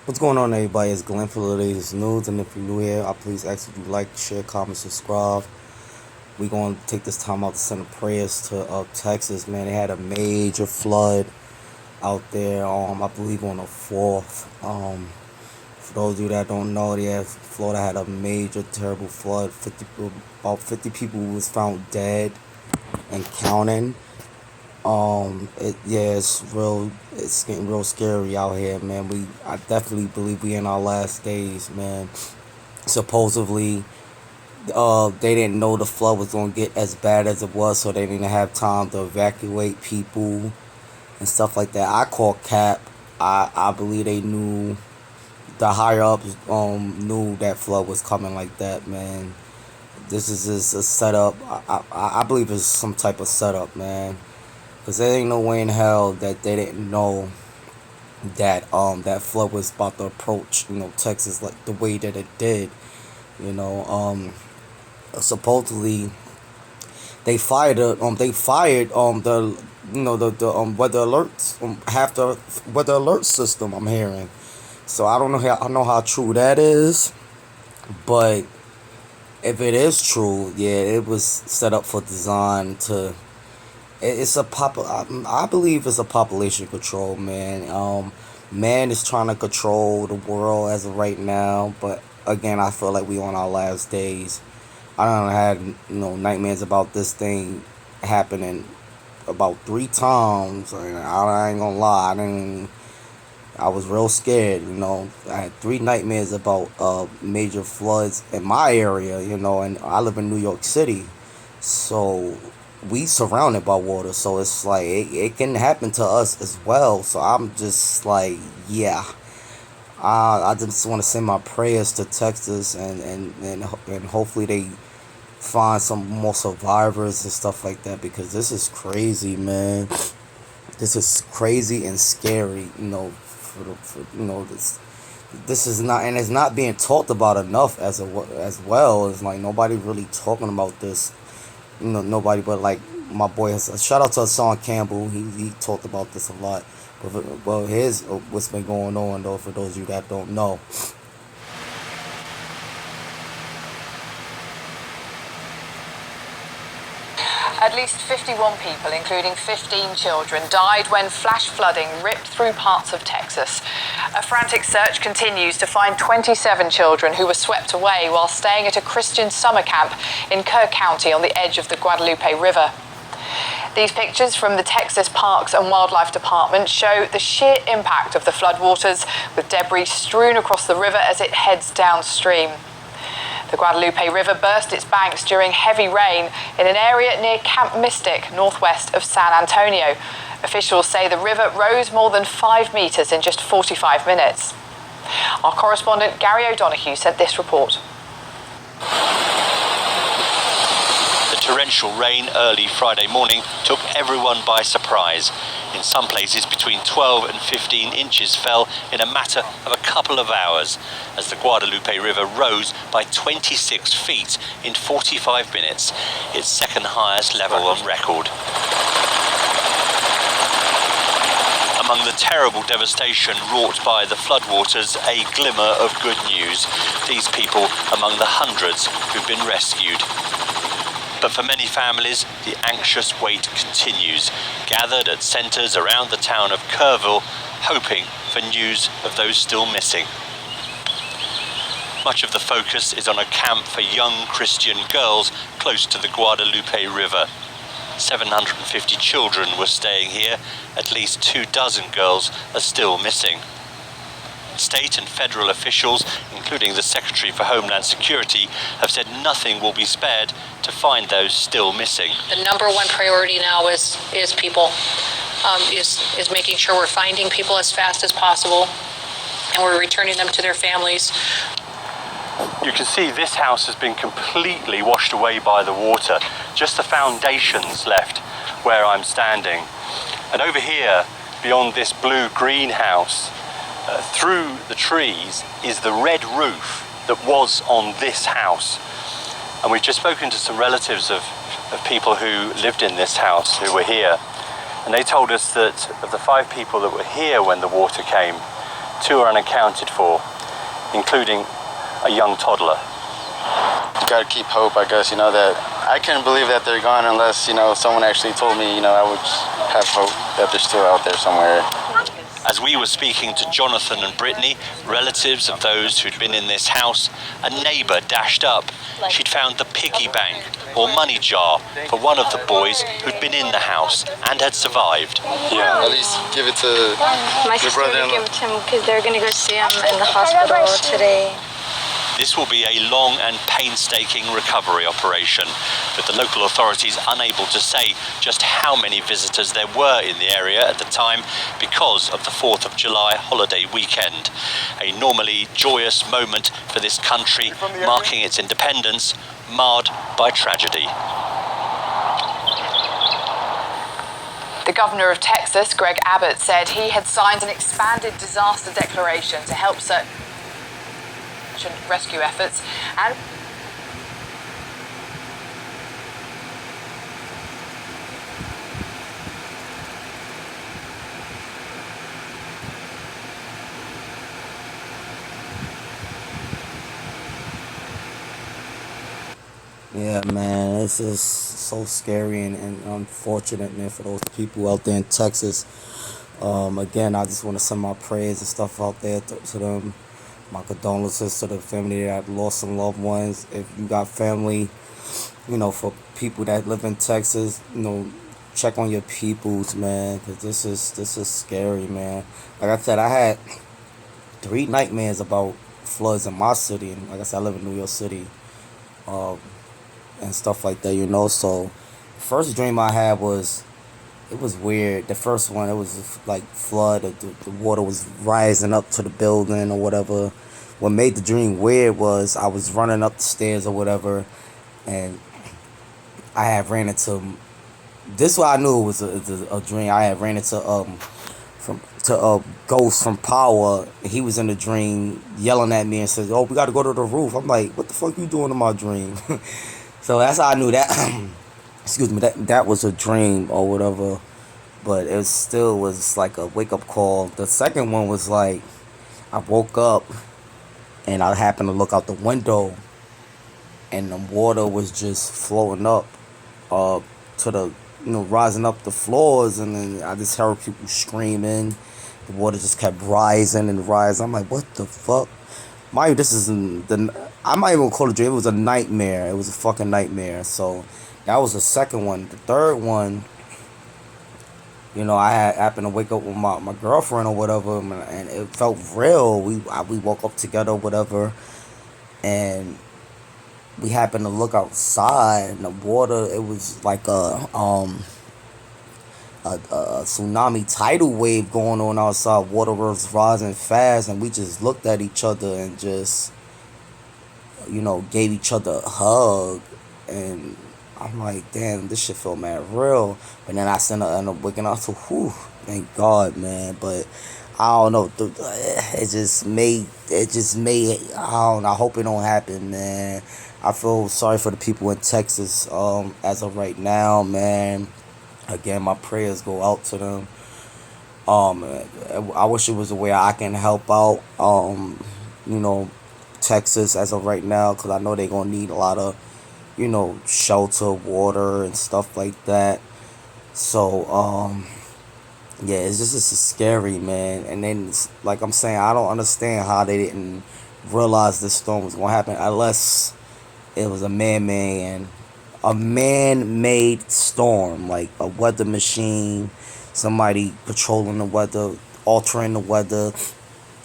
What's going on, everybody? It's Glenn for the latest news, and if you're new here, I please ask if you like, share, comment, subscribe. We're going to take this time out to send prayers to Texas, man. They had a major flood out there, I believe on the 4th. For those of you that don't know, Florida had a major, terrible flood. About 50 people was found dead and counting. It's real. It's getting real scary out here, man. I definitely believe we in our last days, man. Supposedly, they didn't know the flood was gonna get as bad as it was, so they didn't have time to evacuate people and stuff like that. I call cap. I believe they knew, the higher ups knew that flood was coming like that, man. This is just a setup. I believe it's some type of setup, man. Cause there ain't no way in hell that they didn't know that that flood was about to approach, Texas like the way that it did. You know, supposedly the weather alerts, half the weather alert system, I'm hearing. So I don't know how true that is, but if it is true, yeah, it was set up for design to. It's a I believe it's a population control, man. Man is trying to control the world as of right now, but again, I feel like we on our last days. I done had nightmares about this thing happening about 3 times, and I ain't gonna lie, I was real scared. I had 3 nightmares about major floods in my area. And I live in New York City, so we surrounded by water. So it's like it can happen to us as well. So I'm just like, yeah. I just want to send my prayers to Texas, and hopefully they find some more survivors and stuff like that, because this is crazy, man. This is crazy and scary, this is not, and it's not being talked about enough as well. It's like nobody really talking about this. Nobody but like my boy. Shout out to Hassan Campbell. He talked about this a lot. But well, here's what's been going on, though, for those of you that don't know. At least 51 people, including 15 children, died when flash flooding ripped through parts of Texas. A frantic search continues to find 27 children who were swept away while staying at a Christian summer camp in Kerr County on the edge of the Guadalupe River. These pictures from the Texas Parks and Wildlife Department show the sheer impact of the floodwaters, with debris strewn across the river as it heads downstream. The Guadalupe River burst its banks during heavy rain in an area near Camp Mystic, northwest of San Antonio. Officials say the river rose more than 5 meters in just 45 minutes. Our correspondent Gary O'Donoghue sent this report. The torrential rain early Friday morning took everyone by surprise. In some places, between 12 and 15 inches fell in a matter of a couple of hours, as the Guadalupe River rose by 26 feet in 45 minutes, its second highest level on record. Among the terrible devastation wrought by the floodwaters, a glimmer of good news. These people among the hundreds who've been rescued. But for many families, the anxious wait continues, gathered at centres around the town of Kerrville, hoping for news of those still missing. Much of the focus is on a camp for young Christian girls close to the Guadalupe River. 750 children were staying here. At least 24 girls are still missing. State and federal officials, including the Secretary for Homeland Security, have said nothing will be spared to find those still missing. The number one priority now is people, is making sure we're finding people as fast as possible, and we're returning them to their families. You can see this house has been completely washed away by the water. Just the foundations left where I'm standing. And over here, beyond this blue-green house, through the trees is the red roof that was on this house. And we've just spoken to some relatives of people who lived in this house, who were here. And they told us that of the 5 people that were here when the water came, 2 are unaccounted for, including a young toddler. You gotta keep hope, I guess, that I couldn't believe that they're gone unless, someone actually told me, I would have hope that they're still out there somewhere. As we were speaking to Jonathan and Brittany, relatives of those who'd been in this house, a neighbour dashed up. She'd found the piggy bank, or money jar, for one of the boys who'd been in the house and had survived. Yeah, at least give it to my your sister brother. would give it to him because they're going to go see him in the hospital today. This will be a long and painstaking recovery operation, with the local authorities unable to say just how many visitors there were in the area at the time because of the 4th of July holiday weekend. A normally joyous moment for this country, marking its independence, marred by tragedy. The governor of Texas, Greg Abbott, said he had signed an expanded disaster declaration to help search and rescue efforts and Yeah, man, it's just so scary and unfortunate, man, for those people out there in Texas. Again, I just want to send my prayers and stuff out there to them. My condolences to the family that lost some loved ones. If you got family, for people that live in Texas, check on your peoples, man, because this is scary, man. Like I said, I had 3 nightmares about floods in my city, and like I said, I live in New York City. And stuff like that, So, first dream I had it was weird. The first one, it was like flood. The water was rising up to the building or whatever. What made the dream weird was I was running up the stairs or whatever, and I had ran into. This is why I knew it was a dream. I had ran into Ghost from Power. He was in the dream yelling at me and says, "Oh, we got to go to the roof." I'm like, "What the fuck you doing in my dream?" So that's how I knew that. Excuse me, that was a dream or whatever. But it still was like a wake up call. The second one was like I woke up and I happened to look out the window and the water was just flowing up to the rising up the floors, and then I just heard people screaming. The water just kept rising and rising. I'm like, what the fuck? Mind you, this is I might even call it a dream. It was a nightmare. It was a fucking nightmare. So that was the second one. The third one, I happened to wake up with my girlfriend or whatever, and it felt real. We woke up together or whatever, and we happened to look outside, and the water, it was like a tsunami tidal wave going on outside. Water was rising fast, and we just looked at each other and just, gave each other a hug. And I'm like, damn, this shit felt mad real. But then I ended up waking up to, whew, thank God, man. But I don't know, it just made, I don't know, I hope it don't happen, man. I feel sorry for the people in Texas as of right now, man. Again, my prayers go out to them. I wish it was a way I can help out, Texas as of right now, because I know they're going to need a lot of, shelter, water, and stuff like that. So, yeah, it's scary, man. And then, like I'm saying, I don't understand how they didn't realize this storm was going to happen unless it was a man-made storm, like a weather machine, somebody controlling the weather, altering the weather.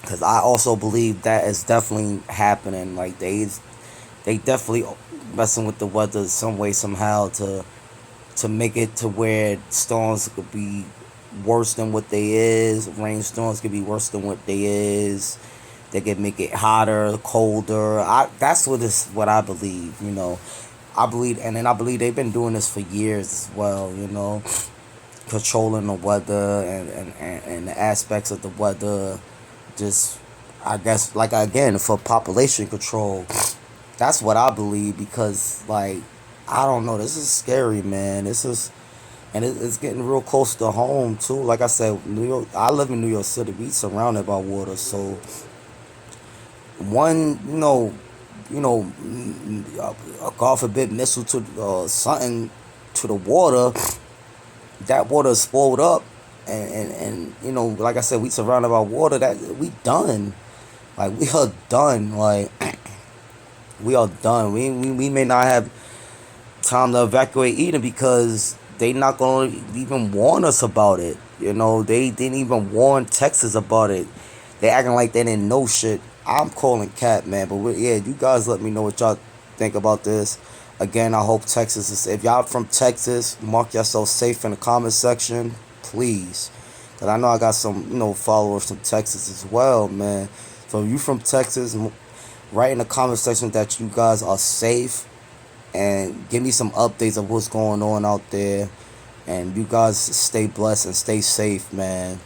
Because I also believe that is definitely happening. Like they definitely messing with the weather some way, somehow to make it to where storms could be worse than what they is. Rainstorms could be worse than what they is. They could make it hotter, colder. That's what I believe. I believe they've been doing this for years as well. Controlling the weather and the aspects of the weather. Just, I guess, like, again, for population control. That's what I believe, because, like, I don't know, this is scary, man. and it's getting real close to home too. Like I said, New York. I live in New York City. We surrounded by water, so one, God forbid, missile to something to the water, that water is spoiled up, and like I said, we surrounded by water. That we done, like we are done, like we are done. We may not have time to evacuate Eden because they not gonna even warn us about it. They didn't even warn Texas about it. They acting like they didn't know shit. I'm calling Cat, man. But yeah, you guys let me know what y'all think about this. Again, I hope Texas is. If y'all from Texas, mark yourself safe in the comment section, please. Cause I know I got some, followers from Texas as well, man. So if you from Texas, write in the comment section that you guys are safe, and give me some updates of what's going on out there. And you guys stay blessed and stay safe, man.